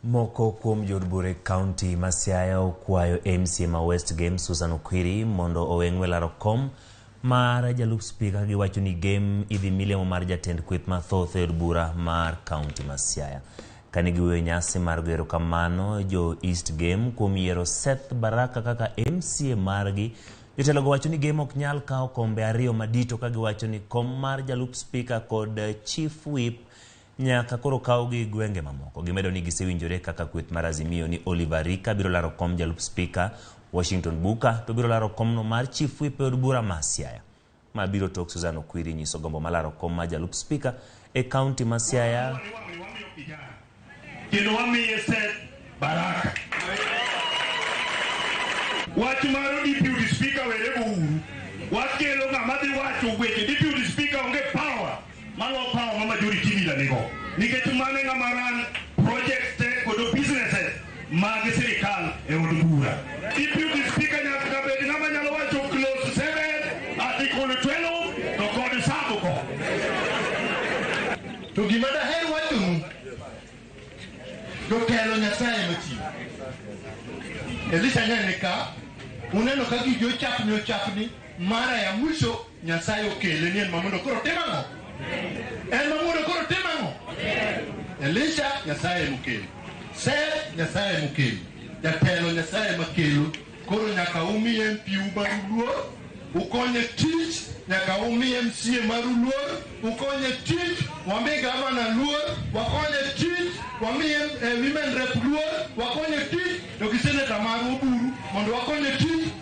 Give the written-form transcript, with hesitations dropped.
Moko kuom jodbure kaunti ma Siaya okwayo MCA ma West Game Susan Okwiri mondo oweng' laro kom mar jalup spika giwacho ni game idhi milemo mar jatend kweth mathoth e od bura mar kaunti ma Siaya. Kane giwuoyo nyasi mar goyo erokamano jo East Game kuom yiero Seth Baraka kaka MCA margi, jotelogo wacho ni game ok nyal kawo kombe ariyo madito ka giwacho ni kom mar jalup spika kod chief whip nyaka koro kawgi gwenge mamoko. Gimedo ni gisewinjore kaka kweth mar Azimio ni Oliver Rika biro laro kom jalup spika, Washington Buka to biro laro komno mar chief whip e od bura ma Siaya. Ma biro tok Susan Okwiri nyiso gombo malaro kom mar jalup spika e kaunti ma Siaya. Kendo wamiye Seth Baraka. Wach maro deputy speaker were uru. Wach kelo ng'ama dhi wacho weche deputy speaker onge power. Malo power ma majority leader nigo. Nikech mane ng'ama ran project te kod businesses mag sirikal e od bura. Deputy speaker nyaka bed ng'ama nyalo wacho clause 7 article 12 to kod sabuko. To gima daher wacho jotelo Nyasaye matiyo. Elisha Nyanika uneno ka gigo ochapni mara ya mwisho Nyasaye okele ni en mamondo koro timang'o. En mamondo koro timang'o. Elisha Nyasaye mokelo. Seth Nyasaye mokelo. Jatelo Nyasaye makelo koro nyaka umiye piu baruo ukonye tich, nyaka umiye MCA maruluor ukonye tich, wambe gavana luor wakonye tich, wamiye women rep luor wakonye tich, to giseneta mar Oburu mondo wakonye tich